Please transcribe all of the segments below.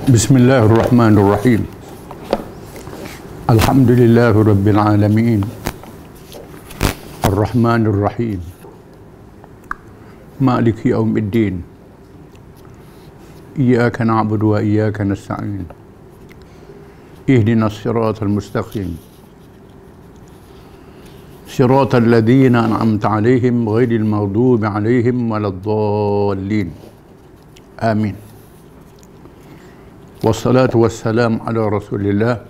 Bismillahirrahmanirrahim. Alhamdulillahirabbil alamin. Ar-Rahmanir Rahim. Maliki yaumiddin. Iyyaka na'budu wa iyyaka nasta'in. Ihdinas siratal mustaqim. Siratal ladzina an'amta 'alaihim ghairil maghdubi 'alaihim waladdallin. Amin. Wassalatu wassalam ala Rasulillah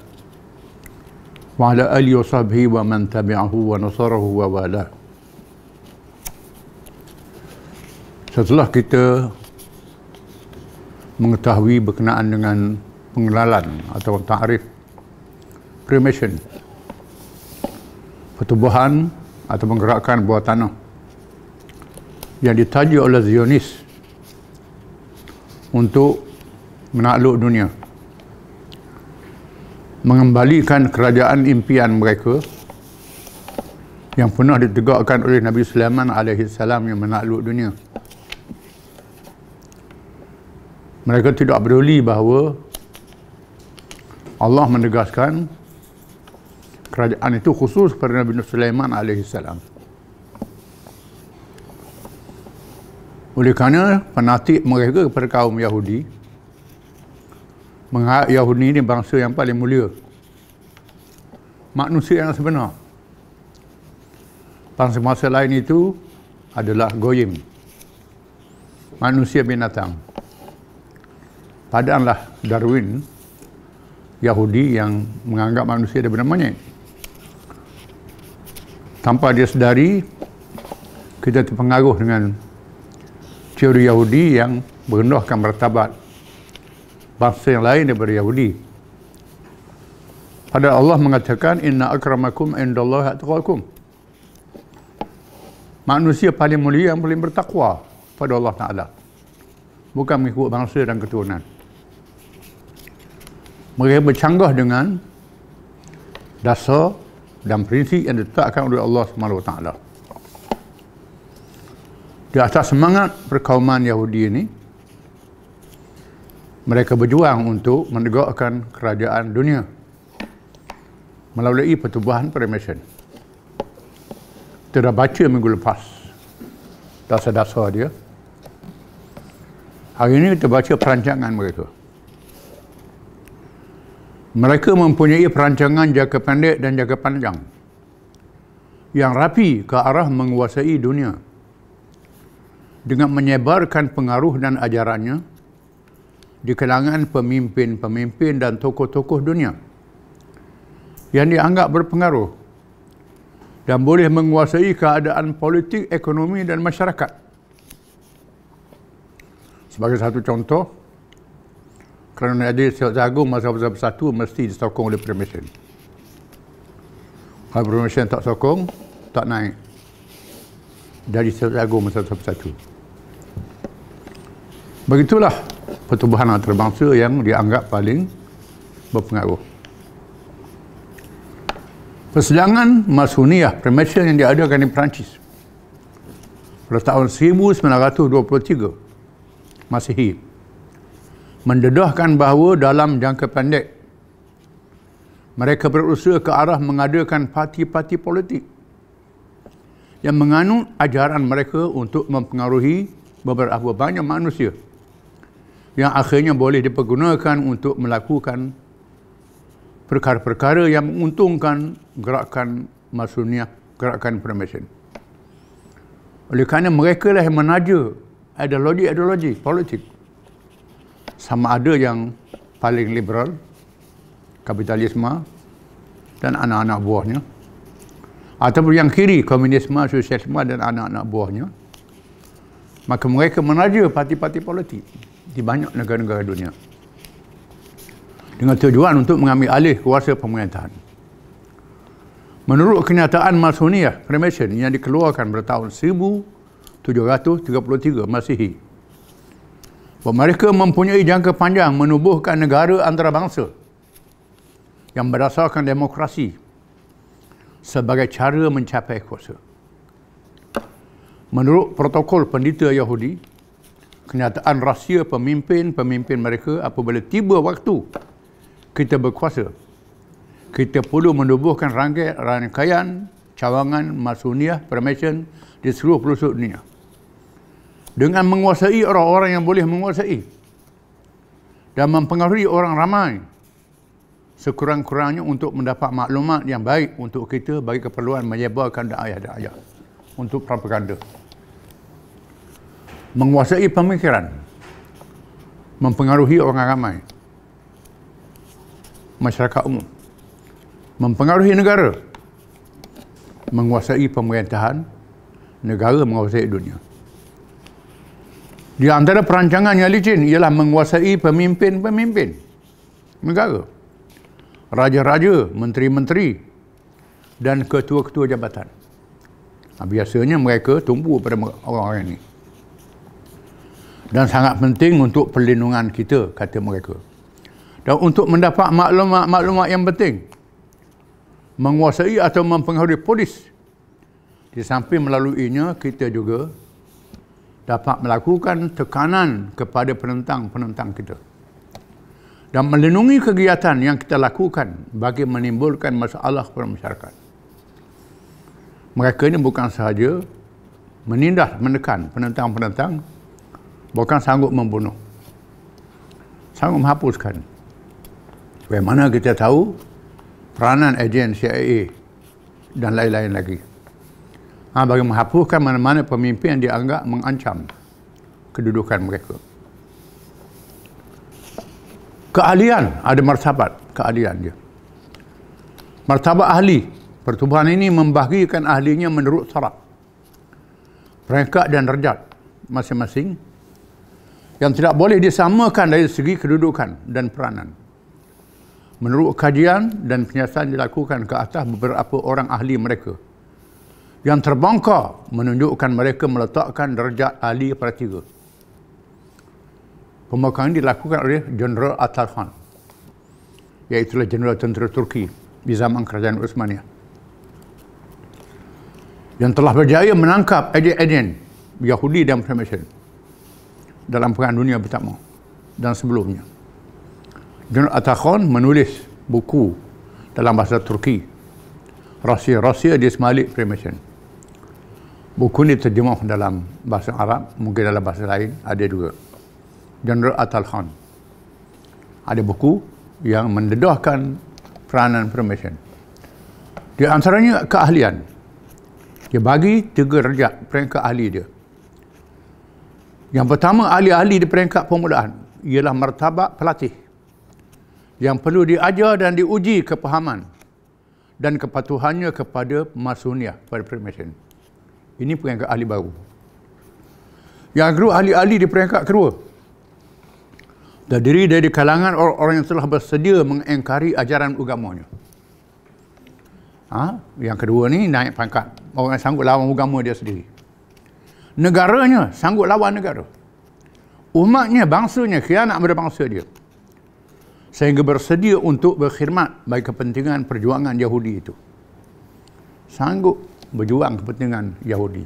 wa ala alihi wa sahbihi wa man tabi'ahu wa nasarahu wa wala. Setelah kita mengetahui berkenaan dengan pengenalan atau ta'rif Freemason, pertubuhan atau penggerakan bawah tanah yang ditajuk oleh Zionis untuk menakluk dunia, mengembalikan kerajaan impian mereka yang pernah ditegakkan oleh Nabi Sulaiman alaihi salam yang menakluk dunia. Mereka tidak peduli bahawa Allah menegaskan kerajaan itu khusus pada Nabi Sulaiman alaihi salam. Oleh kerana fanatik mereka kepada kaum Yahudi, menganggap Yahudi ini bangsa yang paling mulia, manusia yang sebenar. Bangsa-bangsa lain itu adalah goyim, manusia binatang. Padaanlah Darwin, Yahudi yang menganggap manusia daripada monyet. Tanpa dia sedari, kita terpengaruh dengan teori Yahudi yang merendahkan martabat bangsa yang lain daripada Yahudi. Padahal Allah mengatakan inna akramakum indallahi atqakum. Manusia paling mulia yang paling bertakwa pada Allah Ta'ala, bukan mengikut bangsa dan keturunan. Mereka bercanggah dengan dasar dan prinsip yang ditetapkan oleh Allah SWT. Di atas semangat perkauman Yahudi ini, mereka berjuang untuk menegakkan kerajaan dunia melalui pertubuhan Freemason. Kita dah baca minggu lepas dasar-dasar dia. Hari ini kita baca perancangan mereka. Mereka mempunyai perancangan jangka pendek dan jangka panjang yang rapi ke arah menguasai dunia dengan menyebarkan pengaruh dan ajarannya di kalangan pemimpin-pemimpin dan tokoh-tokoh dunia yang dianggap berpengaruh dan boleh menguasai keadaan politik, ekonomi dan masyarakat. Sebagai satu contoh, kerana ada Silat Agung masa bersatu mesti disokong oleh Freemason. Kalau Freemason tak sokong, tak naik dari Silat Agung masa bersatu. Begitulah pertubuhan antarabangsa yang dianggap paling berpengaruh. Persidangan Masoniyah Freemason yang diadakan di Perancis pada tahun 1923 Masihi mendedahkan bahawa dalam jangka pendek mereka berusaha ke arah mengadakan parti-parti politik yang menganut ajaran mereka untuk mempengaruhi beberapa banyak manusia yang akhirnya boleh dipergunakan untuk melakukan perkara-perkara yang menguntungkan gerakan Masoniyah, gerakan Freemason. Oleh kerana mereka lah yang menaja ideologi politik. Sama ada yang paling liberal, kapitalisme dan anak-anak buahnya, ataupun yang kiri, komunisme, sosialisme dan anak-anak buahnya. Maka mereka menaja parti-parti politik di banyak negara-negara dunia dengan tujuan untuk mengambil alih kuasa pemerintahan. Menurut kenyataan Masoniyah Freemason yang dikeluarkan pada tahun 1733 Masihi, bahawa mereka mempunyai jangka panjang menubuhkan negara antarabangsa yang berdasarkan demokrasi sebagai cara mencapai kuasa. Menurut protokol pendeta Yahudi, kenyataan rahsia pemimpin-pemimpin mereka apabila tiba waktu kita berkuasa. Kita perlu menubuhkan rangkaian cawangan Masoniah Freemason di seluruh pelosok dunia. Dengan menguasai orang-orang yang boleh menguasai dan mempengaruhi orang ramai sekurang-kurangnya untuk mendapat maklumat yang baik untuk kita bagi keperluan menyebarkan dakwah untuk propaganda. Menguasai pemikiran, mempengaruhi orang ramai, masyarakat umum, mempengaruhi negara, menguasai pemerintahan, negara menguasai dunia. Di antara perancangan yang licin ialah menguasai pemimpin-pemimpin negara, raja-raja, menteri-menteri dan ketua-ketua jabatan. Biasanya mereka tumpu pada orang-orang ini. Dan sangat penting untuk perlindungan kita, kata mereka. Dan untuk mendapat maklumat-maklumat yang penting, menguasai atau mempengaruhi polis. Di samping melaluinya, kita juga dapat melakukan tekanan kepada penentang-penentang kita. Dan melindungi kegiatan yang kita lakukan bagi menimbulkan masalah kepada masyarakat. Mereka ini bukan sahaja menindas, menekan penentang-penentang, bukan sanggup membunuh, sanggup menghapuskan. Bagaimana kita tahu peranan ejen CIA dan lain-lain lagi. Bagi menghapuskan mana-mana pemimpin yang dianggap mengancam kedudukan mereka. Keahlian, ada martabat keahlian dia. Martabat ahli, pertubuhan ini membahagikan ahlinya menurut syarat, peringkat dan derajat masing-masing yang tidak boleh disamakan dari segi kedudukan dan peranan. Menurut kajian dan penyiasatan dilakukan ke atas beberapa orang ahli mereka, yang terbongkar menunjukkan mereka meletakkan derajat ahli pada 3. Pembangkangan dilakukan oleh Jeneral Atalhan, iaitu Jeneral Tentera Turki di zaman Kerajaan Utsmaniyah, yang telah berjaya menangkap ejen-ejen Yahudi dan Freemason dalam Perang Dunia Pertama dan sebelumnya. Jeneral Atalhan menulis buku dalam bahasa Turki, Rahsia-rahsia di sebalik Freemason. Buku ini terjemah dalam bahasa Arab, mungkin dalam bahasa lain ada juga. Jeneral Atalhan ada buku yang mendedahkan peranan Freemason. Di antaranya keahlian. Dia bagi 3 derajat peringkat ahli dia. Yang pertama, ahli-ahli di peringkat permulaan ialah martabat pelatih yang perlu diajar dan diuji kepahaman dan kepatuhannya kepada Masoniah, pada Freemason. Ini peringkat ahli baru. Yang kedua, ahli-ahli di peringkat kedua terdiri dari kalangan orang-orang yang telah bersedia mengingkari ajaran agamanya. Yang kedua ni naik pangkat, orang yang sanggup lawan agama dia sendiri. Negaranya sanggup lawan negara. Umatnya, bangsanya khianat pada bangsa dia, sehingga bersedia untuk berkhidmat bagi kepentingan perjuangan Yahudi itu. Sanggup berjuang kepentingan Yahudi.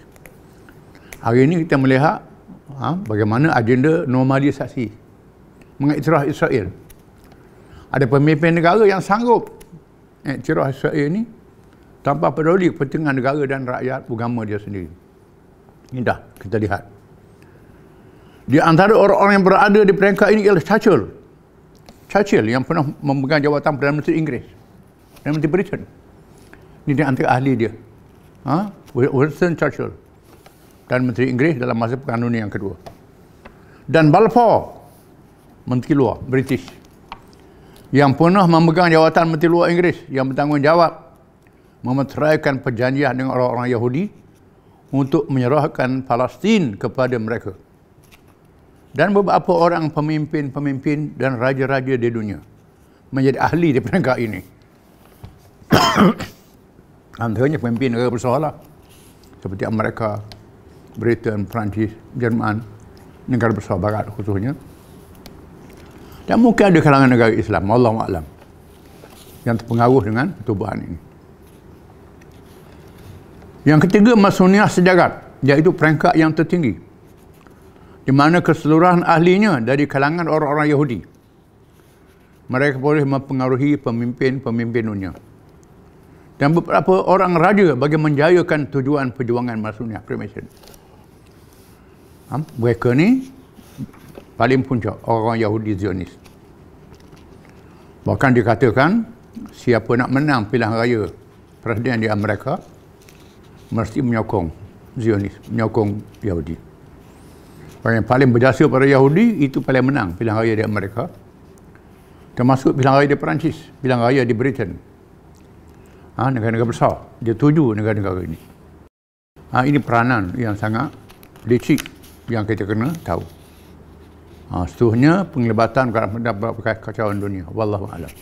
Hari ini kita melihat bagaimana agenda normalisasi mengiktiraf Israel. Ada pemimpin negara yang sanggup iktiraf Israel ini tanpa peduli kepentingan negara dan rakyat agama dia sendiri. Ini dah kita lihat. Di antara orang-orang yang berada di peringkat ini ialah Churchill yang pernah memegang jawatan Perdana Menteri Inggeris, Perdana Menteri Britain. Ini di antara ahli dia. Winston Churchill, dan Menteri Inggeris dalam masa Perang Dunia yang kedua. Dan Balfour, Menteri Luar British, yang pernah memegang jawatan Menteri Luar Inggeris, yang bertanggungjawab memeteraikan perjanjian dengan orang-orang Yahudi untuk menyerahkan Palestin kepada mereka. Dan beberapa orang pemimpin-pemimpin dan raja-raja di dunia menjadi ahli di peringkat ini. Antaranya pemimpin negara besar lah, seperti Amerika, Britain, Perancis, Jerman, negara besar barat khususnya. Dan mungkin ada kalangan negara Islam, Wallahu a'lam, yang terpengaruh dengan pertubuhan ini. Yang ketiga, Masoniah sejagat, iaitu peringkat yang tertinggi di mana keseluruhan ahlinya dari kalangan orang-orang Yahudi. Mereka boleh mempengaruhi pemimpin-pemimpin dunia. Dan beberapa orang raja bagi menjayakan tujuan perjuangan Masoniah Freemason. Mereka ni paling puncak orang Yahudi Zionis. Bahkan dikatakan siapa nak menang pilihan raya presiden di Amerika mesti menyokong Zionis, menyokong Yahudi. Orang yang paling berjasa pada Yahudi itu paling menang pilihan raya di Amerika, termasuk pilihan raya di Perancis, pilihan raya di Britain. Negara-negara besar dia tuju negara-negara ini. Ini peranan yang sangat licik yang kita kena tahu. Seterusnya penglibatan kekacauan dunia. Wallahu a'lam.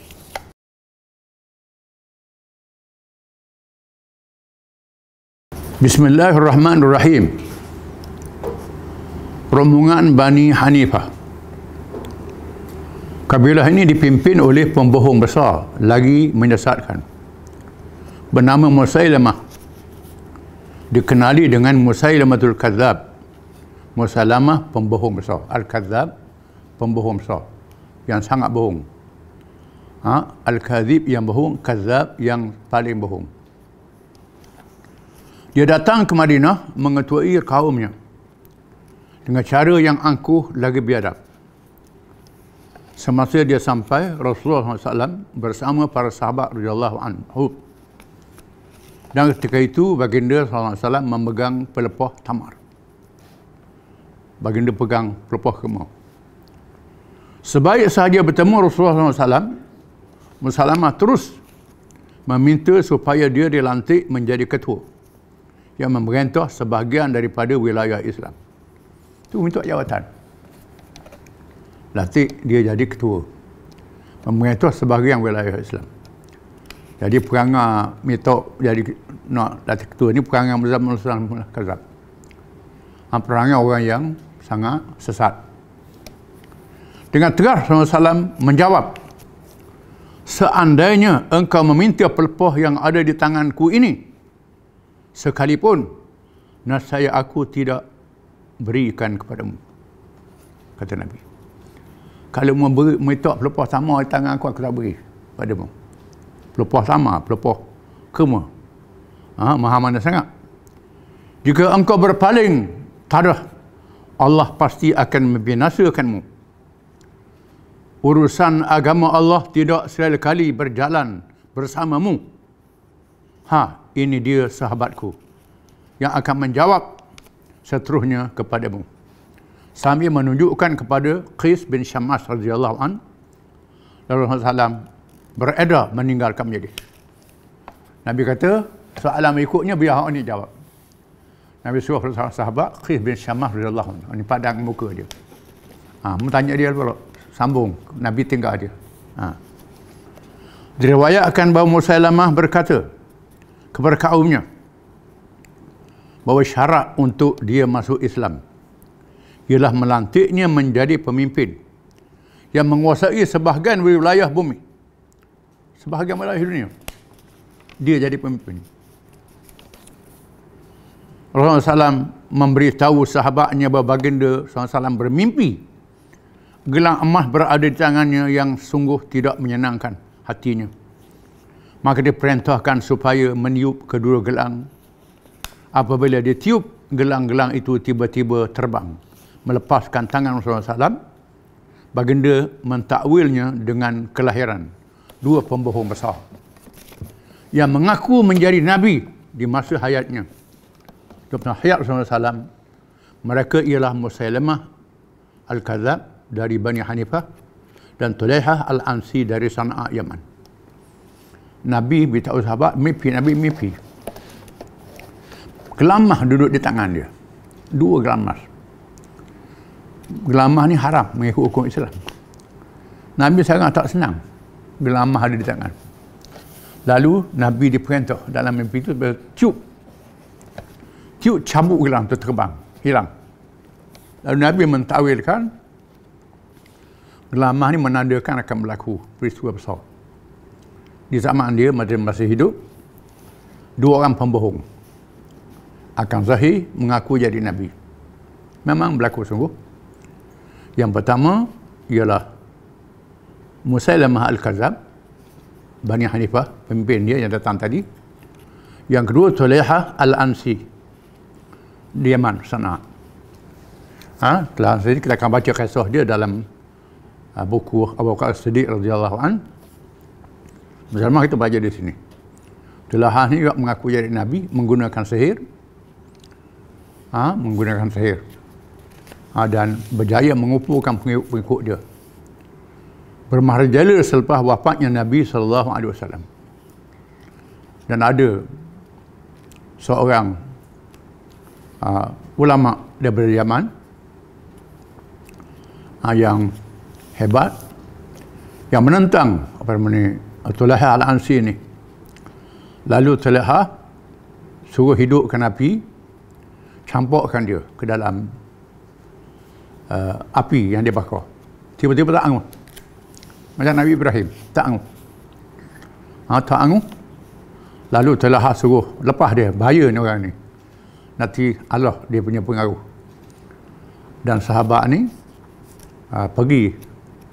Bismillahirrahmanirrahim. Rombongan Bani Hanifah. Kabilah ini dipimpin oleh pembohong besar lagi menyesatkan, bernama Musailamah, dikenali dengan Musailamatul Kadzab. Musailamah pembohong besar, Al-Kadzab pembohong besar yang sangat bohong. Al-Kadzib yang bohong, Kadzab yang paling bohong. Dia datang ke Madinah mengetuai kaumnya dengan cara yang angkuh lagi biadab. Semasa dia sampai, Rasulullah SAW bersama para sahabat radhiyallahu anhu. Dan ketika itu baginda SAW memegang pelepah tamar. Baginda pegang pelepah kemau. Sebaik sahaja bertemu Rasulullah SAW, Musailamah terus meminta supaya dia dilantik menjadi ketua yang memerintah sebahagian daripada wilayah Islam. Itu minta jawatan. Lantik dia jadi ketua, memerintah sebahagian wilayah Islam. Jadi perangai minta jadi nak lantik ketua ni perangai Musailamah Kadzab. Perangai orang yang sangat sesat. Dengan tegas Rasulullah SAW menjawab, seandainya engkau meminta pelepah yang ada di tanganku ini, sekalipun nasaya aku tidak berikan kepadamu, kata Nabi. Kalau minta pelepah sama di tangan aku tak beri padamu. Pelepah sama, pelepah kema. Maha mana sangat. Jika engkau berpaling, tadah Allah pasti akan membinasakanmu. Urusan agama Allah tidak sekali berjalan bersamamu. Ini dia sahabatku yang akan menjawab seterusnya kepadamu. Sambil menunjukkan kepada Qais bin Syammas radhiyallahu an, lalu Rasulullah beredar meninggalkan majlis. Nabi kata, soalan berikutnya biar orang ni jawab. Nabi suruh sahabat Qais bin Syammas radhiyallahu an, ni padang muka dia. Tanya dia pula, sambung. Nabi tinggal dia. Diriwayatkan bahawa Musailamah berkata kepada kaumnya bahawa syarat untuk dia masuk Islam ialah melantiknya menjadi pemimpin yang menguasai sebahagian wilayah bumi, sebahagian wilayah dunia. Dia jadi pemimpin. Rasulullah SAW memberitahu sahabatnya bahawa baginda SAW bermimpi gelang emas berada di tangannya yang sungguh tidak menyenangkan hatinya. Maka diperintahkan supaya meniup kedua gelang. Apabila dia tiup, gelang-gelang itu tiba-tiba terbang, melepaskan tangan Rasulullah SAW. Baginda mentakwilnya dengan kelahiran dua pembohong besar yang mengaku menjadi Nabi di masa hayatnya. Dalam hayat Rasulullah SAW, mereka ialah Musailamah Al-Kadzab dari Bani Hanifah dan Tulaihah Al-Ansi dari Sana'a, Yaman. Nabi beritahu sahabat, Nabi mimpi. Gelang emas duduk di tangan dia. Dua gelang emas. Gelang emas ni haram mengikut hukum Islam. Nabi sangat tak senang gelang emas ada di tangan. Lalu Nabi diperintah dalam mimpi itu tiup cambuk gelang itu terbang, hilang. Lalu Nabi mentakwilkan gelang emas ni menandakan akan berlaku peristiwa besar. Di zaman dia masih hidup, dua orang pembohong akan zahir mengaku jadi Nabi. Memang berlaku sungguh. Yang pertama ialah Musailamah Al-Kadzab, Bani Hanifah, pemimpin dia yang datang tadi. Yang kedua Tulaihah Al-Ansi di Yaman, Sana'a. Telah nanti kita akan baca kisah dia dalam buku Abu Bakar As-Siddiq radhiyallahu an. Bersama kita baca di sini. Tulaihah ni juga mengaku jadi nabi menggunakan sihir. Menggunakan sihir. Dan berjaya mengumpulkan pengikut dia. Bermahrajalela selepas wafatnya Nabi sallallahu alaihi wasallam. Dan ada seorang ulama daripada Yaman yang hebat yang menentang Tulaihah Al-Ansi ni. Lalu Tulaihah suruh hidupkan api, campurkan dia ke dalam api yang dia bakar. Tiba-tiba tak angus. Macam Nabi Ibrahim, tak angus. Tak angus. Lalu Tulaihah suruh lepas dia, bahaya ni orang ni. Nanti Allah dia punya pengaruh. Dan sahabat ni pergi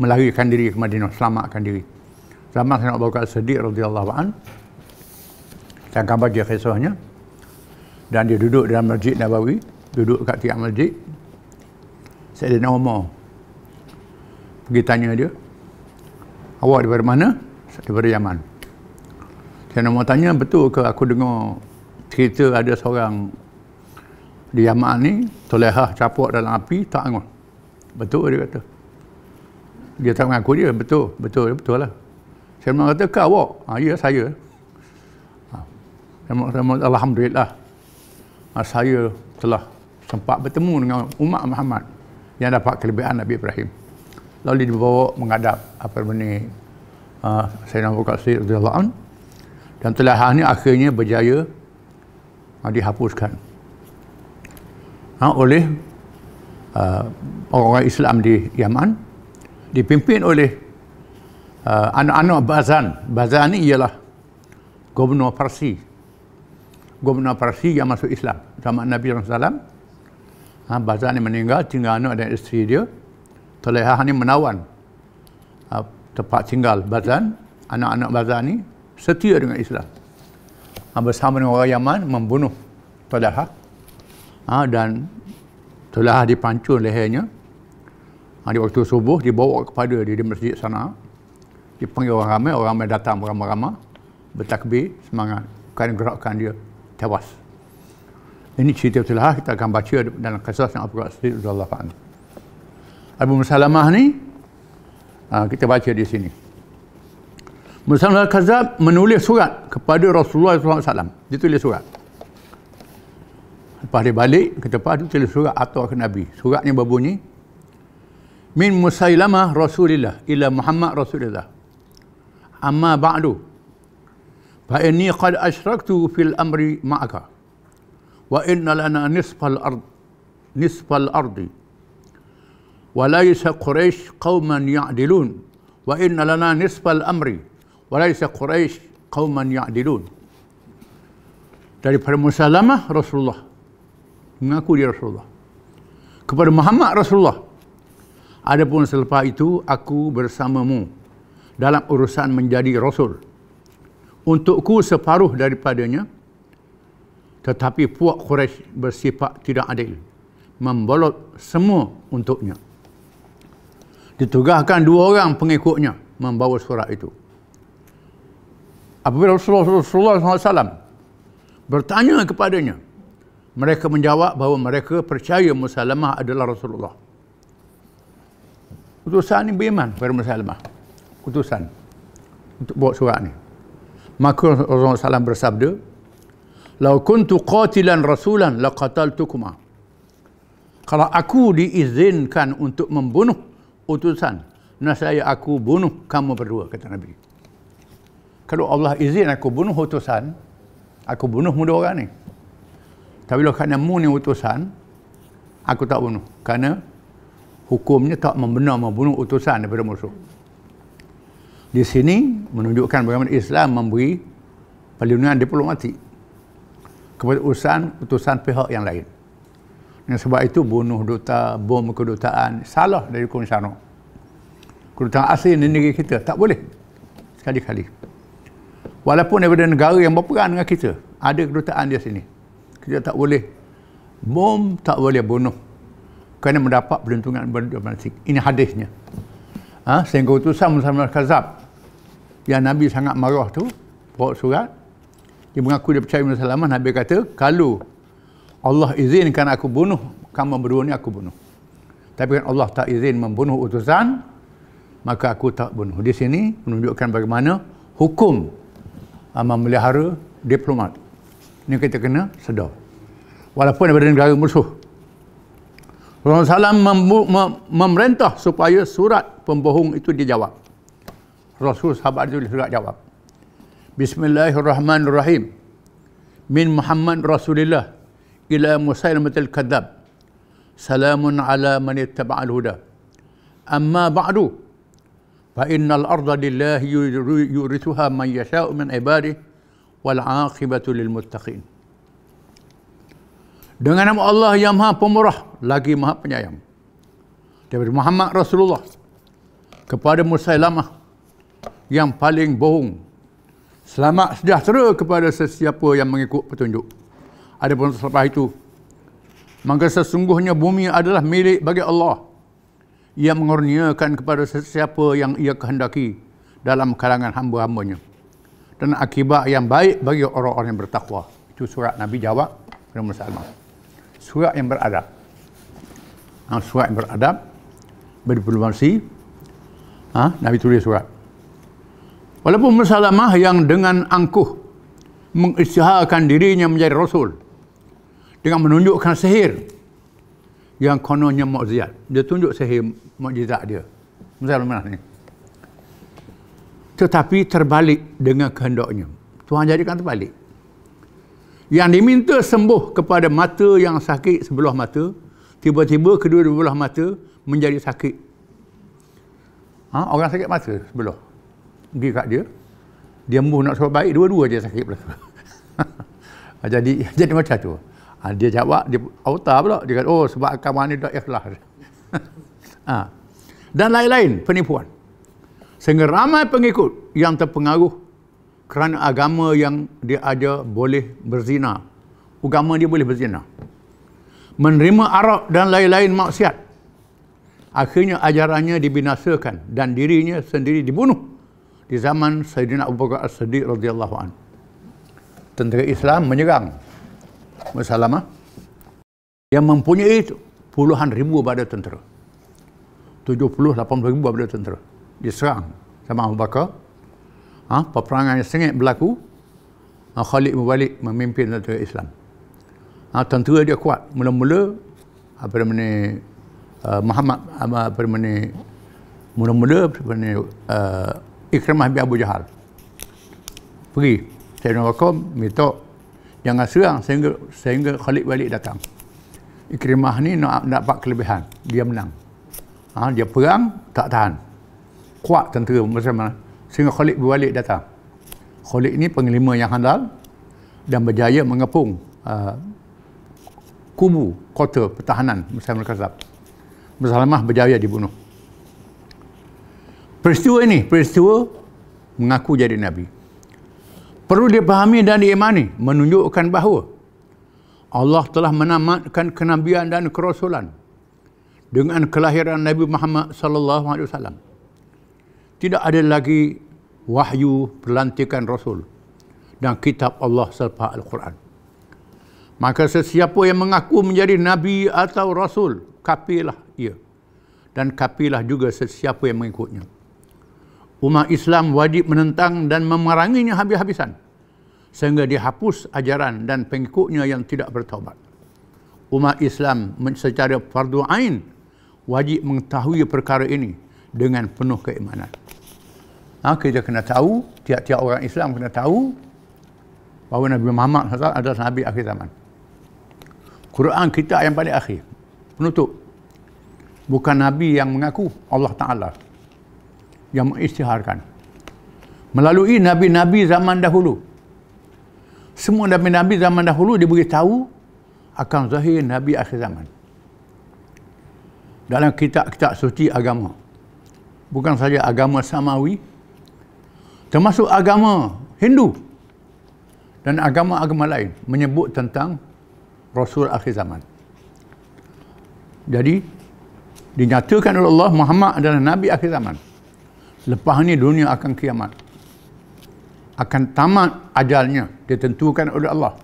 melarikan diri ke Madinah, selamatkan diri. Zaman Sayyidina Abu Bakar As-Siddiq radhiyallahu an. Saya akan baca kisahnya. Dan dia duduk dalam Masjid Nabawi, duduk kat tiang masjid. Sayyidina Umar pergi tanya dia, awak daripada mana? Daripada Yaman. Sayyidina Umar tanya, betul ke aku dengar cerita ada seorang di Yaman ni, Tulaihah capuk dalam api, tak angus. Betul dia kata. Dia tak mengaku dia, betul lah. Sayyidina Umar kata, ke awak? Ya, saya. Alhamdulillah, saya telah sempat bertemu dengan umat Muhammad yang dapat kelebihan Nabi Ibrahim. Lalu dibawa menghadap Sayyidina Abu Bakar As-Siddiq radhiyallahu anhu. Dan Tulaihah ni akhirnya berjaya dihapuskan oleh orang-orang Islam di Yaman, dipimpin oleh anak-anak Bazan. Bazan ni ialah gubernur Parsi. Gubernur Parsi yang masuk Islam zaman Nabi SAW. Bazan ni meninggal, tinggal anak dan isteri dia. Tulaihah ni menawan tempat tinggal Bazan. Anak-anak Bazan ni setia dengan Islam. Bersama dengan orang Yaman membunuh Tulaihah. Dan Tulaihah dipancung lehernya. Di waktu subuh dibawa kepada di masjid sana. Dipanggil orang ramai datang beramai-ramai, bertakbir, semangat. Kerana gerakan dia tewas. Ini cerita Tulaihah, kita akan baca dalam kisah yang Abu Bakar As-Siddiq radhiyallahu anhu. Abu Musailamah ni kita baca di sini. Musailamah Al-Kadzab menulis surat kepada Rasulullah SAW. Dia tulis surat. Lepas dia balik ke tempat, dia tulis surat atau ke Nabi. Suratnya berbunyi, Min Musailamah Rasulillah ila Muhammad Rasulillah. Amma ba'du. Fa inni qad asyraktu fil amri ma'aka. Wa inna lana nisfal ardi. Wa laysa Quraisy qauman ya'dilun. Wa inna lana nisfal amri. Wa laysa Quraisy qauman ya'dilun. Daripada Musailamah Rasulullah, mengaku dia Rasulullah, kepada Muhammad Rasulullah. Adapun selepas itu aku bersamamu dalam urusan menjadi Rasul. Untukku separuh daripadanya, tetapi puak Quraisy bersifat tidak adil, membolot semua untuknya. Ditugaskan 2 orang pengikutnya membawa surat itu. Apabila Rasulullah SAW bertanya kepadanya, mereka menjawab bahawa mereka percaya Musailamah adalah Rasulullah. Utusan ini beriman kepada Musailamah. Utusan untuk bawa surat ni. Maka Rasulullah SAW bersabda, "Lau kuntu qatilan rasulan laqataltukuma." Kalau aku diizinkan untuk membunuh utusan, nescaya aku bunuh kamu berdua, kata Nabi. Kalau Allah izin aku bunuh utusan, aku bunuh muda orang ni. Tapi kalau kerana mu ni utusan, aku tak bunuh. Kerana hukumnya tak membenar membunuh utusan daripada musuh. Di sini menunjukkan bagaimana Islam memberi perlindungan diplomatik kepada utusan pihak yang lain. Yang sebab itu bunuh duta, bom kedutaan, salah dari hukum syarak. Kedutaan asli di negeri kita, tak boleh. Sekali-kali. Walaupun daripada negara yang berperang dengan kita, ada kedutaan di sini. Kita tak boleh bom, tak boleh bunuh. Kerana mendapat perlindungan diplomatik. Ini hadisnya. Sehingga utusan Muhammad Kazab yang Nabi sangat marah tu, bawa surat, dia mengaku dia percaya Muhammad. Nabi kata, kalau Allah izinkan aku bunuh, kamu berdua ni aku bunuh. Tapi kan Allah tak izin membunuh utusan, maka aku tak bunuh. Di sini menunjukkan bagaimana hukum memelihara diplomat. Ini kita kena sedar. Walaupun daripada negara musuh. Rasulullah SAW memerintah supaya surat pembohong itu dijawab. Rasul sahabat itu surat jawab. Bismillahirrahmanirrahim. Min Muhammad Rasulillah ila Musailamatil Kadzab. Salamun ala man ittaba'al huda. Amma ba'du. Fa innal arda lillahi yurithuha man yasha'u min ibadihi wal 'aqibatu lil muttaqin. Dengan nama Allah yang Maha Pemurah lagi Maha Penyayang. Daripada Muhammad Rasulullah kepada Musailamah yang paling bohong. Selamat sejahtera kepada sesiapa yang mengikut petunjuk. Adapun selepas itu, maka sesungguhnya bumi adalah milik bagi Allah yang mengurniakan kepada sesiapa yang ia kehendaki dalam kalangan hamba-hambanya, dan akibat yang baik bagi orang-orang yang bertakwa. Itu surat Nabi jawab kepada Musailamah. Surat yang beradab. Surat yang beradab, berdiplomasi. Nabi tulis surat. Walaupun Musailamah yang dengan angkuh mengisytiharkan dirinya menjadi Rasul dengan menunjukkan sihir yang kononnya mukjizat. Dia tunjuk sihir mukjizat dia. Musailamah ni. Tetapi terbalik dengan kehendaknya. Tuhan jadikan terbalik. Yang diminta sembuh kepada mata yang sakit sebelah mata, tiba-tiba kedua-dua belah mata menjadi sakit. Orang sakit mata sebelah. Pergi kat dia, dia nak suruh baik, dua-dua dia sakit belakang. jadi macam tu. Dia jawab, dia autar pula. Dia kata, oh sebab kawan ni dah ikhlas. Dan lain-lain penipuan. Sehingga ramai pengikut yang terpengaruh kerana agama yang dia ajar boleh berzina. Agama dia boleh berzina. Menerima arak dan lain-lain maksiat. Akhirnya ajarannya dibinasakan dan dirinya sendiri dibunuh di zaman Sayyidina Abu Bakar As-Siddiq radhiyallahu anhu. Tentera Islam menyerang Musailamah yang mempunyai puluhan ribu badan tentera. 70-80 ribu badan tentera. Diserang sama Abu Bakar. Peperangan yang sengit berlaku. Khalid bin Walid memimpin tentera Islam. Tentera dia kuat. Mula-mula Muhammad Ikrimah bin Abu Jahal pergi. Sayyidina Abu Bakar minta jangan serang sehingga Khalid bin Walid datang. Ikrimah ni nak dapat kelebihan. Dia menang. Dia perang tak tahan. Kuat tentera bersama. Sehingga Khalid bin Walid datang. Khalid ini panglima yang handal dan berjaya mengepung kubu kota pertahanan Musailamah Kadzab. Musailamah berjaya dibunuh. Peristiwa ini, peristiwa mengaku jadi Nabi, perlu dipahami dan diimani, menunjukkan bahawa Allah telah menamatkan kenabian dan kerasulan dengan kelahiran Nabi Muhammad sallallahu alaihi wasallam. Tidak ada lagi wahyu pelantikan Rasul dan kitab Allah selepas Al-Quran. Maka sesiapa yang mengaku menjadi Nabi atau Rasul, kafirlah ia. Dan kafirlah juga sesiapa yang mengikutnya. Umat Islam wajib menentang dan memeranginya habis-habisan, sehingga dihapus ajaran dan pengikutnya yang tidak bertaubat. Umat Islam secara fardu ain wajib mengetahui perkara ini dengan penuh keimanan. Kita kena tahu, tiap-tiap orang Islam kena tahu bahawa Nabi Muhammad SAW adalah Nabi akhir zaman. Quran kita yang paling akhir, penutup. Bukan Nabi yang mengaku, Allah Ta'ala yang mengisytiharkan. Melalui Nabi-Nabi zaman dahulu. Semua Nabi-Nabi zaman dahulu diberitahu akan zahir Nabi akhir zaman. dalam kitab-kitab suci agama. Bukan saja agama Samawi, termasuk agama Hindu dan agama-agama lain menyebut tentang Rasul akhir zaman. Jadi dinyatakan oleh Allah Muhammad adalah Nabi akhir zaman. Lepas ni dunia akan kiamat. Akan tamat ajalnya, ditentukan oleh Allah.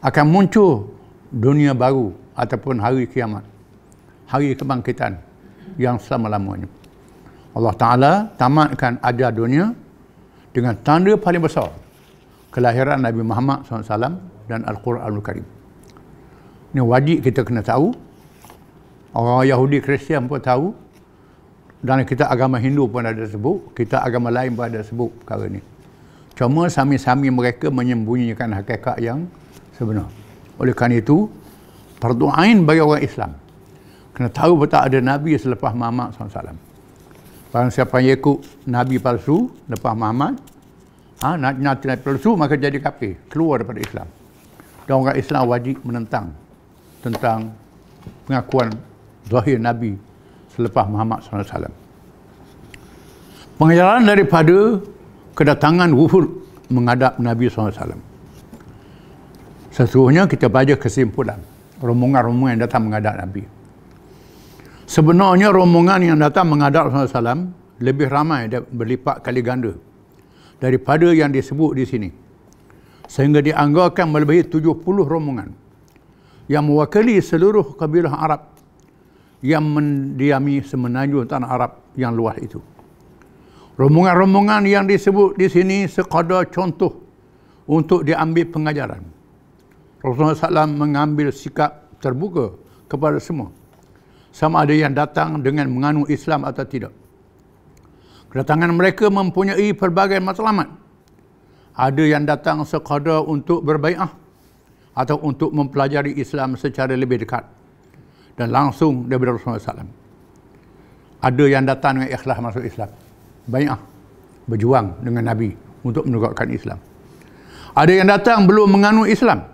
Akan muncul dunia baru ataupun hari kiamat. Hari kebangkitan yang selama-lamanya. Allah Ta'ala tamatkan ajal dunia dengan tanda paling besar. Kelahiran Nabi Muhammad SAW dan Al-Quranul Karim. Ini wajib kita kena tahu. Orang Yahudi, Kristian pun tahu. Dan kita agama Hindu pun ada sebut. Kita agama lain pun ada sebut perkara ni. Cuma sami-sami mereka menyembunyikan hakikat yang sebenar. Oleh kerana itu, fardu ain bagi orang Islam. Kena tahu betul ada Nabi selepas Muhammad SAW. Barang siapa yang ikut Nabi palsu lepas Muhammad, Nabi palsu, maka jadi kafir, keluar daripada Islam. Dan orang Islam wajib menentang tentang pengakuan zahir Nabi selepas Muhammad SAW. Pengajaran daripada kedatangan wufud menghadap Nabi SAW. Sesungguhnya kita baca kesimpulan rombongan-rombongan yang datang menghadap Nabi. Sebenarnya rombongan yang datang menghadap SAW lebih ramai dan berlipat kali ganda daripada yang disebut di sini. Sehingga dianggarkan melebihi 70 rombongan yang mewakili seluruh kabilah Arab yang mendiami semenanjung tanah Arab yang luas itu. Rombongan-rombongan yang disebut di sini sekadar contoh untuk diambil pengajaran. Rasulullah SAW mengambil sikap terbuka kepada semua. Sama ada yang datang dengan menganut Islam atau tidak. Kedatangan mereka mempunyai pelbagai matlamat. Ada yang datang sekadar untuk berbai'ah atau untuk mempelajari Islam secara lebih dekat dan langsung daripada Rasulullah SAW. Ada yang datang dengan ikhlas masuk Islam, bai'ah, berjuang dengan Nabi untuk menegakkan Islam. Ada yang datang belum menganut Islam.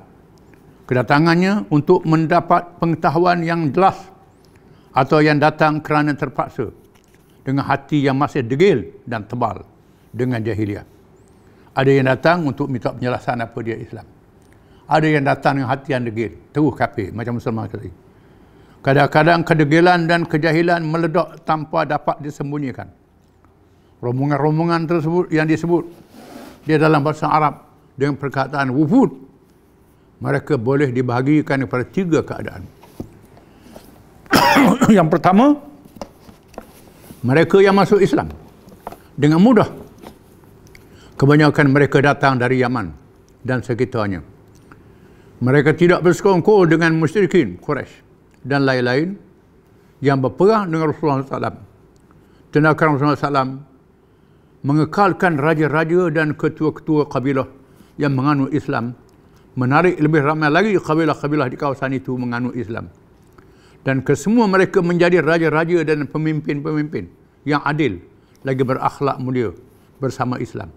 Kedatangannya untuk mendapat pengetahuan yang jelas, atau yang datang kerana terpaksa dengan hati yang masih degil dan tebal dengan jahiliah. Ada yang datang untuk minta penjelasan apa dia Islam. Ada yang datang dengan hati yang degil, terus kafir macam Musliman tadi. Kadang-kadang kedegilan dan kejahilan meledak tanpa dapat disembunyikan. Rombongan-rombongan tersebut yang disebut dia dalam bahasa Arab dengan perkataan wufud, mereka boleh dibahagikan kepada 3 keadaan. Yang pertama, mereka yang masuk Islam dengan mudah. Kebanyakan mereka datang dari Yaman dan sekitarnya. Mereka tidak bersekongkol dengan musyrikin Quraisy dan lain-lain yang berperang dengan Rasulullah SAW. Tindakan Rasulullah SAW mengekalkan raja-raja dan ketua-ketua kabilah yang menganut Islam, menarik lebih ramai lagi kabilah-kabilah di kawasan itu menganut Islam. Dan kesemua mereka menjadi raja-raja dan pemimpin-pemimpin yang adil, lagi berakhlak mulia bersama Islam.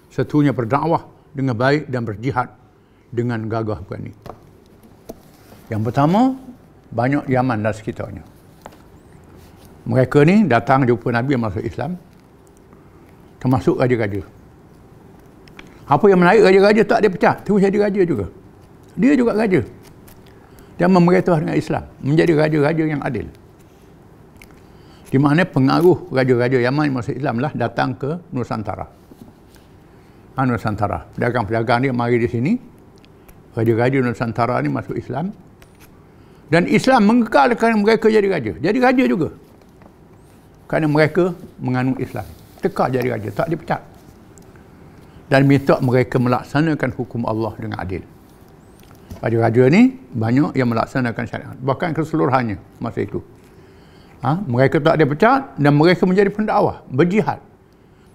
Satunya berdakwah dengan baik dan berjihad dengan gagah berani. Yang pertama, banyak Yaman dan sekitarnya. Mereka ni datang jumpa Nabi masuk Islam, termasuk raja-raja. Apa yang menarik raja-raja tak dia pecat, terus jadi raja juga. Dia juga raja. Dan memerintah dengan Islam, menjadi raja-raja yang adil. Di mana pengaruh raja-raja Yaman masuk Islam lah datang ke Nusantara. Nusantara. Pedagang-pedagang dia mari di sini. Raja-raja Nusantara ni masuk Islam. Dan Islam mengekalkan mereka jadi raja. Jadi raja juga. Kerana mereka menganut Islam. Tekak jadi raja, tak dipecat. Dan minta mereka melaksanakan hukum Allah dengan adil. Raja-raja ni banyak yang melaksanakan syariat. Bahkan keseluruhannya masa itu. Mereka tak dipecat dan mereka menjadi pendakwah, berjihad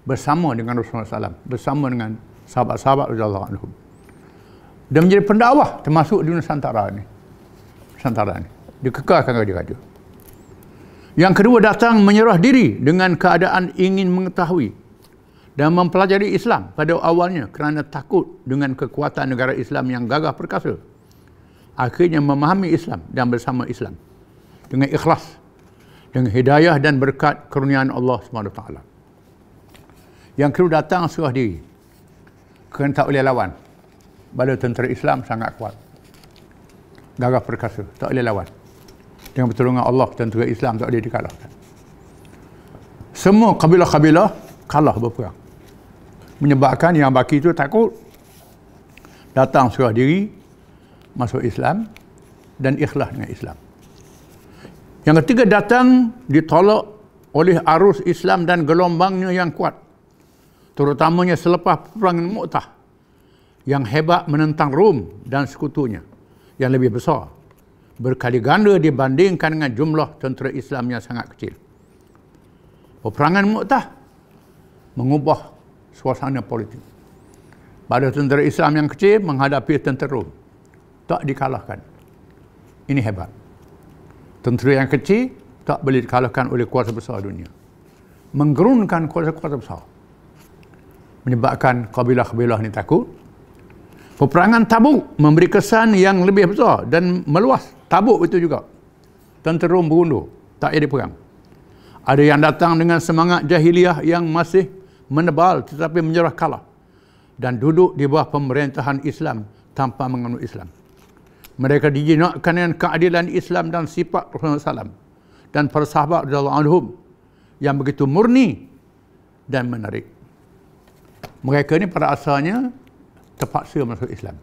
bersama dengan Rasulullah SAW, bersama dengan sahabat-sahabat radhiyallahu anhum. Dan menjadi pendakwah termasuk di Nusantara ni. Nusantara ni dikekalkan raja-raja. Yang kedua, datang menyerah diri dengan keadaan ingin mengetahui dan mempelajari Islam pada awalnya kerana takut dengan kekuatan negara Islam yang gagah perkasa. Akhirnya memahami Islam dan bersama Islam dengan ikhlas dengan hidayah dan berkat kurniaan Allah SWT. Yang kedua, datang serah diri. Kerana tak boleh lawan. Bala tentera Islam sangat kuat. Gagah perkasa, tak boleh lawan. Dengan pertolongan Allah, tentera Islam tak boleh dikalahkan. Semua kabilah-kabilah kalah berperang. Menyebabkan yang baki itu takut. Datang serah diri, masuk Islam dan ikhlas dengan Islam. Yang ketiga, datang ditolak oleh arus Islam dan gelombangnya yang kuat, terutamanya selepas peperangan Mu'tah yang hebat menentang Rom dan sekutunya yang lebih besar, berkali ganda dibandingkan dengan jumlah tentera Islam yang sangat kecil. Peperangan Mu'tah mengubah suasana politik. Pada tentera Islam yang kecil menghadapi tentera Rom, tak dikalahkan. Ini hebat. Tentera yang kecil tak boleh dikalahkan oleh kuasa besar dunia. Menggerunkan kuasa-kuasa besar. Menyebabkan kabilah-kabilah ini takut. Peperangan Tabuk memberi kesan yang lebih besar dan meluas. Tabuk itu juga. Tentera Rom berundur. Tak ada perang. Ada yang datang dengan semangat jahiliah yang masih menebal tetapi menyerah kalah. Dan duduk di bawah pemerintahan Islam tanpa menganut Islam. Mereka dijinakkan dengan keadilan Islam dan sifat Rasulullah SAW dan para sahabat radhiyallahu anhum yang begitu murni dan menarik. Mereka ini pada asalnya terpaksa masuk Islam.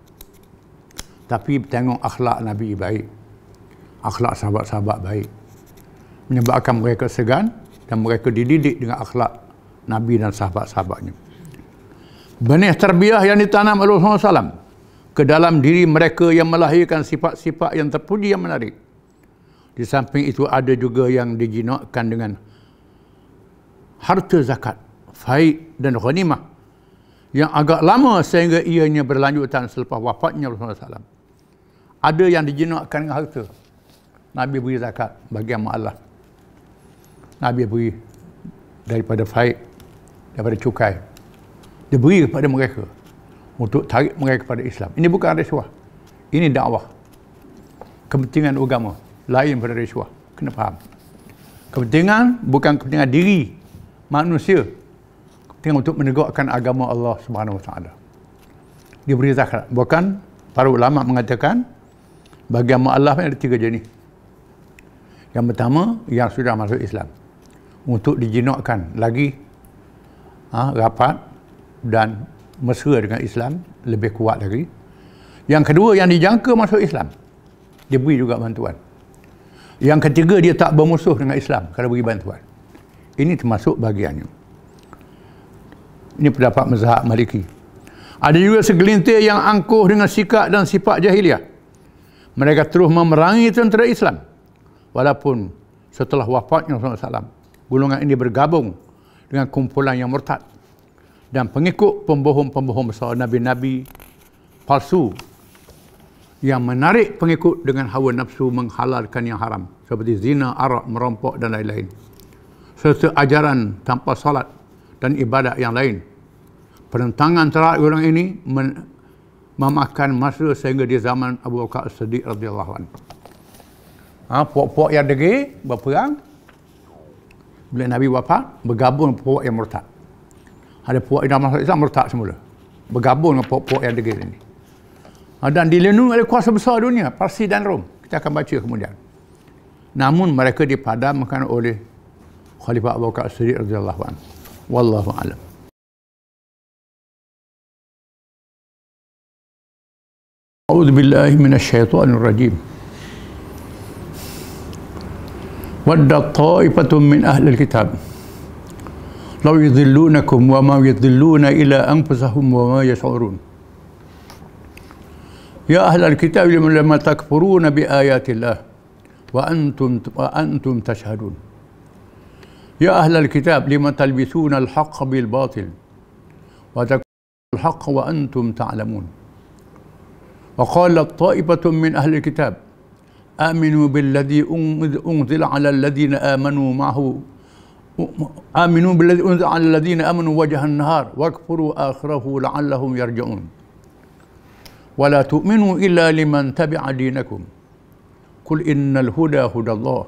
Tapi tengok akhlak Nabi baik. Akhlak sahabat-sahabat baik. Menyebabkan mereka segan dan mereka dididik dengan akhlak Nabi dan sahabat-sahabatnya. Benih tarbiyah yang ditanam oleh Rasulullah SAW ke dalam diri mereka yang melahirkan sifat-sifat yang terpuji yang menarik. Di samping itu ada juga yang dijinakkan dengan harta zakat, faid dan ghanimah yang agak lama sehingga ianya berlanjutan selepas wafatnya Rasulullah SAW. Ada yang dijinakkan dengan harta. Nabi beri zakat bagi amal Allah. Nabi beri daripada faid, daripada cukai. Dia beri kepada mereka untuk tarik mereka kepada Islam. Ini bukan rasuah. Ini dakwah. Kepentingan agama lain pada rasuah. Kena faham. Kepentingan bukan kepentingan diri manusia. Kepentingan untuk menegakkan agama Allah Subhanahu Wa Taala. Dia beri zakat. Bukan para ulama mengatakan bagi amal Allah ada 3 jenis. Yang pertama, yang sudah masuk Islam. Untuk dijinakkan lagi rapat dan mesra dengan Islam, lebih kuat lagi. Yang kedua, yang dijangka masuk Islam, dia beri juga bantuan. Yang ketiga, dia tak bermusuh dengan Islam kalau beri bantuan. Ini termasuk bagiannya. Ini pendapat mazhab Maliki. Ada juga segelintir yang angkuh dengan sikap dan sifat jahiliah. Mereka terus memerangi tentera Islam. Walaupun setelah wafatnya Rasulullah SAW, golongan ini bergabung dengan kumpulan yang murtad dan pengikut pembohong-pembohong besar, nabi-nabi palsu yang menarik pengikut dengan hawa nafsu menghalalkan yang haram seperti zina, arak, merampok dan lain-lain, serta ajaran tanpa salat dan ibadat yang lain. Penentangan terhadap orang ini memakan masa sehingga di zaman Abu Bakar As-Siddiq radhiyallahu anhu. Puak-puak yang degil berperang, bila Nabi wafat bergabung dengan puak yang murtad. Ada puak yang masuk Islam murtad semula, bergabung dengan puak-puak yang degil ini. Dan dilindungi oleh kuasa besar dunia, Parsi dan Rom. Kita akan baca kemudian. Namun mereka dipadamkan oleh Khalifah Abu Bakar As-Siddiq radhiyallahu anhu. Wallahu a'lam. A'udzu billahi minasyaitonir rajim. Wadda ta'ifatun min ahli al-kitab law yudhillunakum wa ma yudhilluna ila anfusahum wa ma yash'urun. Ya ahli al-kitab lima takfuruna bi ayatillah wa antum tashhadun. Ya ahli al-kitab lima talbisuna al-haqqa bil batil wa takfuruna al-haqqa wa antum ta'lamun. Wa qalat ta'ifatun min ahli al-kitab آمنوا بالذي أنزل على الذين آمنوا معه آمنوا بالذي أنزل على الذين آمنوا وجه النهار واكفروا آخره لعلهم يرجعون ولا تؤمنوا إلا لمن تبع دينكم قل إن الهدى هدى الله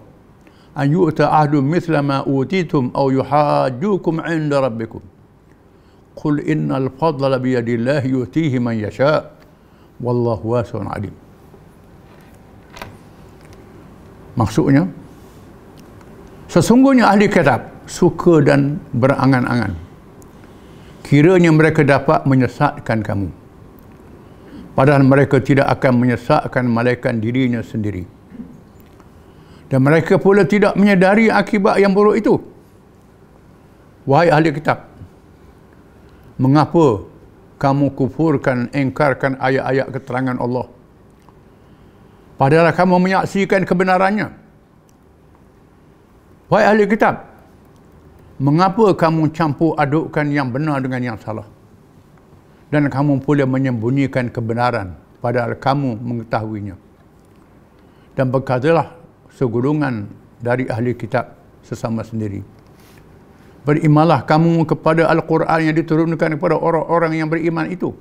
an yu'ta ahdun mithla ma utitum aw yuhajjukum 'inda rabbikum. Qul innal fadla biyadillahi yu'tihi man yasha' wallahu wasi'un 'alim. Maksudnya, sesungguhnya ahli kitab suka dan berangan-angan kiranya mereka dapat menyesatkan kamu, padahal mereka tidak akan menyesatkan malaikat dirinya sendiri, dan mereka pula tidak menyadari akibat yang buruk itu. Wahai ahli kitab, mengapa kamu kufurkan, engkarkan ayat-ayat keterangan Allah, padahal kamu menyaksikan kebenarannya? Wahai ahli kitab, mengapa kamu campur adukkan yang benar dengan yang salah, dan kamu pula menyembunyikan kebenaran padahal kamu mengetahuinya? Dan berkatalah segolongan dari ahli kitab sesama sendiri, berimanlah kamu kepada Al-Quran yang diturunkan kepada orang-orang yang beriman itu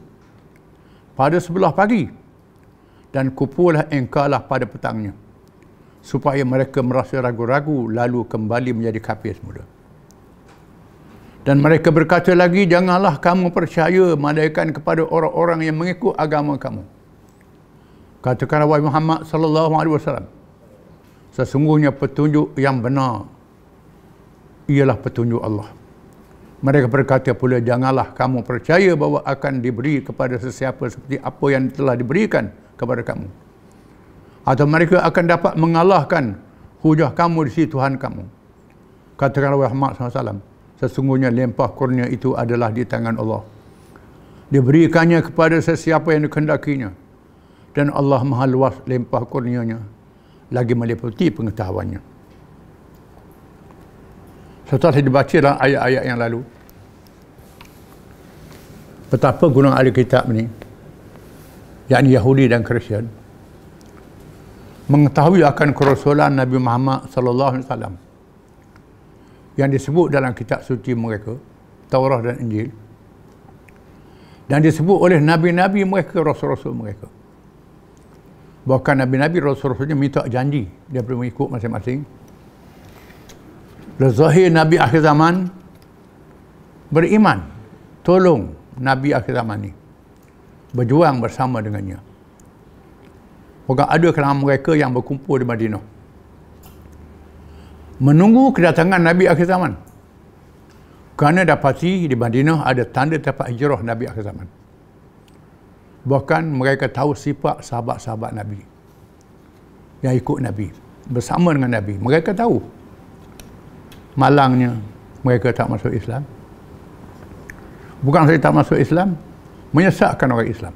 pada sebelah pagi, dan kufurlah engkaulah pada petangnya, supaya mereka merasa ragu-ragu lalu kembali menjadi kafir semula. Dan mereka berkata lagi, janganlah kamu percaya melainkan kepada orang-orang yang mengikut agama kamu. Katakanlah wahai Muhammad sallallahu alaihi wasallam, sesungguhnya petunjuk yang benar ialah petunjuk Allah. Mereka berkata pula, janganlah kamu percaya bahawa akan diberi kepada sesiapa seperti apa yang telah diberikan kepada kamu, atau mereka akan dapat mengalahkan hujah kamu di sisi Tuhan kamu. Katakanlah wahai Muhammad SAW, sesungguhnya limpah kurnia itu adalah di tangan Allah, diberikannya kepada sesiapa yang dikehendakinya, dan Allah maha luas limpah kurnianya, lagi meliputi pengetahuannya. Setelah dibaca dalam ayat-ayat yang lalu, betapa golongan ahli kitab ni, yakni Yahudi dan Kristian, mengetahui akan kerasulan Nabi Muhammad sallallahu alaihi wasallam yang disebut dalam kitab suci mereka, Taurat dan Injil, dan disebut oleh nabi-nabi mereka, rasul-rasul mereka. Bahkan nabi-nabi, rasul-rasulnya minta janji daripada mengikut masing-masing. Zahir Nabi akhir zaman beriman, tolong Nabi akhir zaman ni, berjuang bersama dengannya. Bukan ada kalangan mereka yang berkumpul di Madinah menunggu kedatangan Nabi akhir zaman, kerana dapati di Madinah ada tanda tapak hijrah Nabi akhir zaman. Bahkan mereka tahu sifat sahabat-sahabat Nabi yang ikut Nabi, bersama dengan Nabi. Mereka tahu malangnya mereka tak masuk Islam. Bukan saja tak masuk Islam, menyesatkan orang Islam.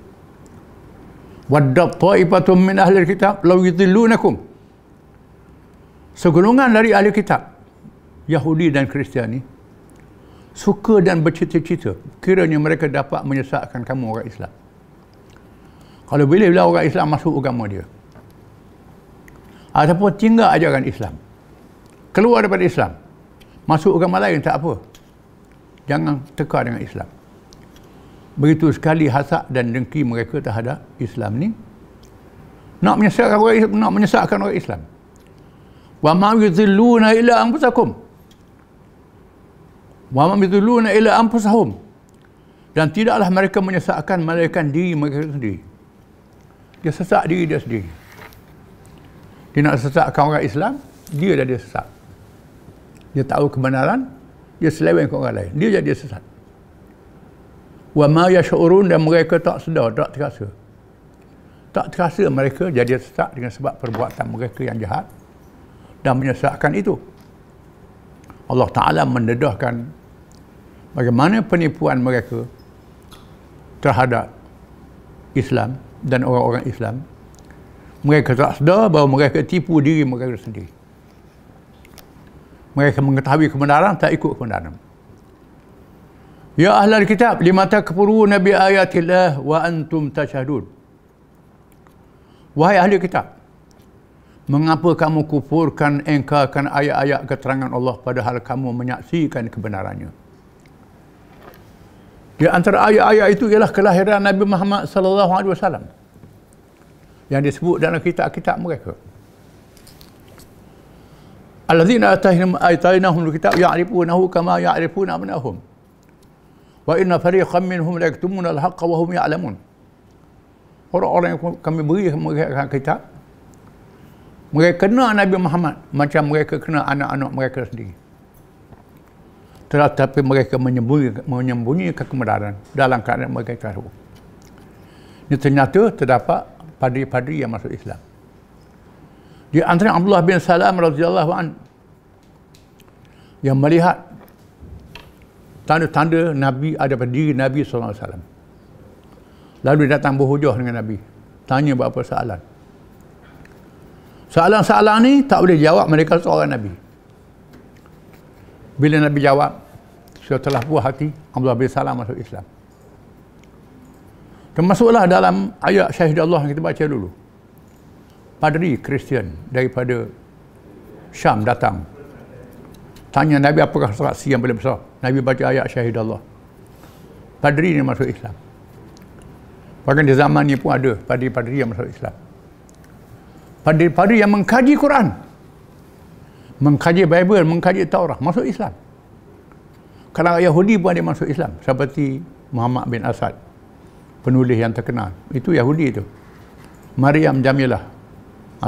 Waddat ta'ifatum min ahli kitab law yudillunakum. Segolongan dari ahli kitab, Yahudi dan Kristian ni, suka dan bercita-cita kiranya mereka dapat menyesatkan kamu orang Islam. Kalau bila orang Islam masuk agama dia, ataupun tinggal ajaran Islam, keluar daripada Islam, masuk agama lain, tak apa, jangan teka dengan Islam. Begitu sekali hasad dan dengki mereka terhadap Islam ni, nak menyesatkan orang Islam. Wa ma yudhilluna illa anfusakum, wa ma yudhilluna illa anfusahum, dan tidaklah mereka menyesatkan melainkan diri mereka sendiri. Dia sesat diri dia sendiri. Dia nak sesatkan orang Islam, dia sesat. Dia tahu kebenaran, dia seleweng ke orang lain, dia jadi sesat. Wa ma yash'urun, dan mereka tak sedar, tak terasa. Tak terasa mereka jadi sesat dengan sebab perbuatan mereka yang jahat dan menyesatkan itu. Allah Ta'ala mendedahkan bagaimana penipuan mereka terhadap Islam dan orang-orang Islam. Mereka tak sedar bahawa mereka tipu diri mereka sendiri. Mereka mengetahui kebenaran, tak ikut kebenaran. Ya ahlal kitab, lima takfuruna bi ayatillah wa antum tashhadun. Wahai ahli kitab, mengapa kamu kufurkan, engkarkan ayat-ayat keterangan Allah padahal kamu menyaksikan kebenarannya? Di antara ayat-ayat itu ialah kelahiran Nabi Muhammad sallallahu alaihi wasallam yang disebut dalam kitab-kitab mereka. alladzina atainahum alkitab ya'rifunahu kama ya'rifuna abna'ahum wa inna fariqan minhum la yaktumuna al-haqqa wa hum ya'lamun. Orang-orang yang kami beri mereka kitab, mereka kenal Nabi Muhammad macam mereka kenal anak-anak mereka sendiri. Tetapi mereka menyembunyikan kebenaran dalam keadaan mereka tahu. Ini ternyata terdapat padri-padri yang masuk Islam. Di antara Abdullah bin Salam radhiyallahu an yang melihat tanda-tanda Nabi ada pada diri Nabi SAW. Lalu dia datang berhujah dengan Nabi. Tanya beberapa soalan. Soalan-soalan ni tak boleh jawab mereka seorang Nabi. Bila Nabi jawab, setelah puas hati, Abdullah bin Salam masuk Islam. Termasuklah dalam ayat syahid Allah yang kita baca dulu. Padri Kristian daripada Syam datang. Tanya Nabi apakah saksi yang paling besar. Nabi baca ayat syahid Allah. Padri ni masuk Islam. Bahkan di zaman ni pun ada padri-padri yang masuk Islam. Padri-padri yang mengkaji Quran, mengkaji Bible, mengkaji Taurat, masuk Islam. Kalangan Yahudi pun ada masuk Islam. Seperti Muhammad bin Asad, penulis yang terkenal. Itu Yahudi itu. Maryam Jamilah.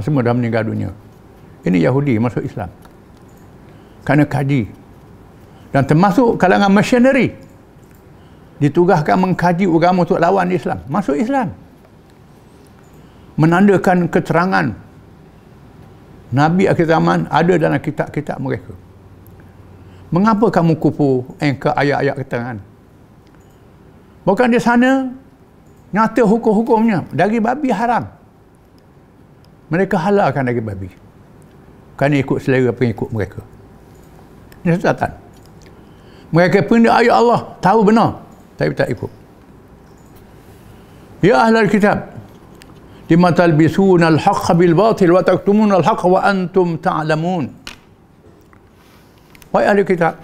Semua dah meninggal dunia. Ini Yahudi masuk Islam. Kerana kaji. Dan termasuk kalangan missionary. Ditugaskan mengkaji agama untuk lawan Islam. Masuk Islam. Menandakan keterangan Nabi akhir zaman ada dalam kitab-kitab mereka. Mengapa kamu kufur engkau ayat-ayat keterangan? Bukan di sana nyata hukum-hukumnya. Daging babi haram. Mereka halalkan daging babi. Kerana ikut selera pengikut mereka. Ini catatan. Mereka pindah ayat Allah. Tahu benar. Tapi tak ikut. Ya ahlal kitab. Lima talbisuna al-haqqa bil batil wa taktumuna al-haqqa wa antum ta'lamun. Wahai ahli kitab,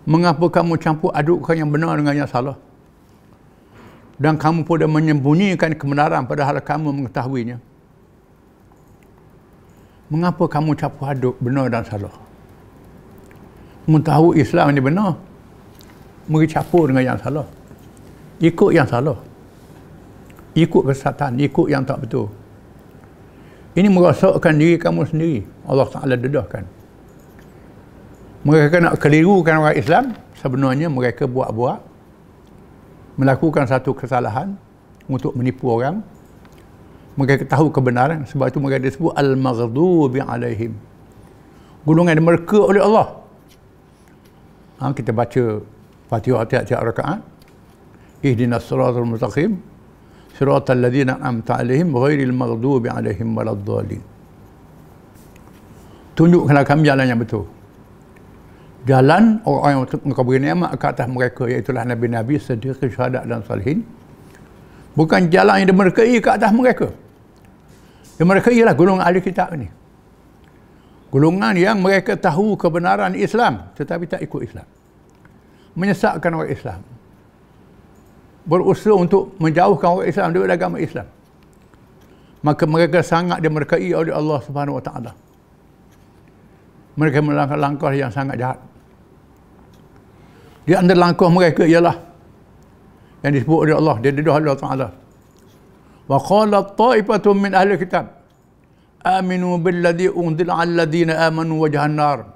mengapa kamu campur adukkan yang benar dengan yang salah? Dan kamu pun menyembunyikan kebenaran padahal kamu mengetahuinya. Mengapa kamu campur aduk benar dan salah? Mengetahui Islam ini benar, mencampur dengan yang salah. Ikut yang salah. Ikut kesesatan, ikut yang tak betul. Ini merosakkan diri kamu sendiri. Allah Ta'ala dedahkan. Mereka nak kelirukan orang Islam, sebenarnya mereka buat-buat, melakukan satu kesalahan untuk menipu orang. Mereka tahu kebenaran, sebab itu mereka disebut al-maghdubi alaihim. Golongan yang dimurka oleh Allah. Kita baca Fatihah tiap-tiap rakaat. Ihdinas siratal mustaqim. Siratal ladzina an'amta alaihim ghairil maghdubi alaihim waladdallin. Tunjukkanlah kami jalan yang betul. Jalan orang yang engkau beri nikmat ke atas mereka, iaitulah nabi-nabi, siddiq, syuhada dan salihin. Bukan jalan yang dimurkai ke atas mereka. Mereka ialah golongan ahli kitab ini. Golongan yang mereka tahu kebenaran Islam tetapi tak ikut Islam. Menyesatkan orang Islam. Berusaha untuk menjauhkan orang Islam dari agama Islam. Maka mereka sangat dimurkai oleh Allah Subhanahu Wa Taala. Mereka melangkah langkah yang sangat jahat. Di antara langkah mereka ialah yang disebut oleh Allah, dia dedah oleh Allah Taala. Wa qala ta'ifatun min ahli kitab aminu billadhi unzila 'alal ladzina amanu wajhan nar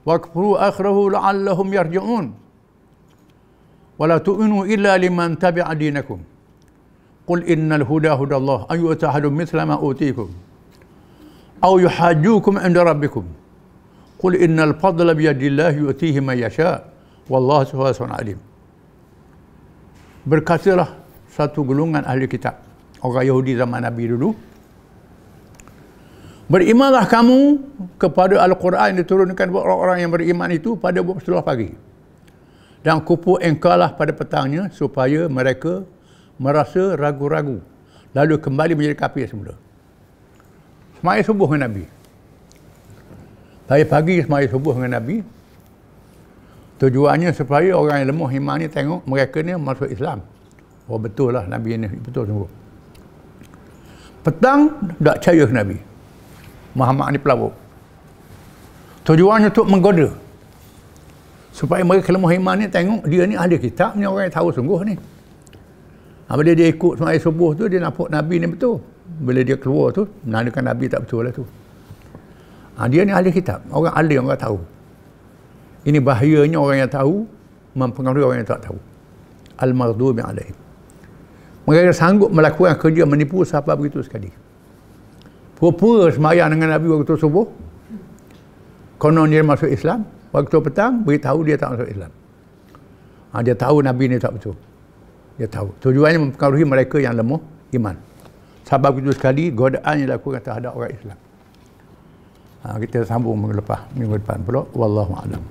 wakfuru akhirahu la'allahum yarji'un wala tu'minu illa liman tabi'a dinakum qul innal huda hudallah ay yu'tahadu mithla ma utikum aw yuhajjukum 'inda rabbikum qul innal fadla biyadillahi yu'tihi man yasha wallahu wasi'un 'alim. Berkatalah satu golongan ahli kitab, orang Yahudi zaman Nabi dulu, berimanlah kamu kepada Al-Quran yang diturunkan buat orang-orang yang beriman itu pada setelah pagi, dan kufur engkaulah pada petangnya, supaya mereka merasa ragu-ragu lalu kembali menjadi kafir semula. Semaya subuh dengan Nabi, pagi-pagi semaya subuh dengan Nabi. Tujuannya supaya orang yang lemah iman ni tengok mereka ni masuk Islam. Oh betul lah Nabi ni, betul sungguh. Petang tak percaya ke Nabi. Muhammad ni pelabur. Tujuannya untuk menggoda. Supaya mereka lemah iman ni tengok dia ni ahli kitab ni, orang yang tahu sungguh ni. Bila dia ikut sembahyang subuh tu, dia nampak Nabi ni betul. Bila dia keluar tu, menandakan Nabi tak betul lah tu. Dia ni ahli kitab. Orang alim, orang tahu. Ini bahayanya orang yang tahu mempengaruhi orang yang tak tahu. Al-maghdubi alaihim. Mereka sanggup melakukan kerja menipu sahabat begitu sekali. Pura-pura sembahyang dengan Nabi waktu subuh. Konon dia masuk Islam. Waktu petang, beritahu dia tak masuk Islam. Dia tahu Nabi ni tak betul. Dia tahu. Tujuannya mempengaruhi mereka yang lemah iman. Sebab begitu sekali, godaan yang dilakukan terhadap orang Islam. Kita sambung minggu depan pula. Wallahu a'lam.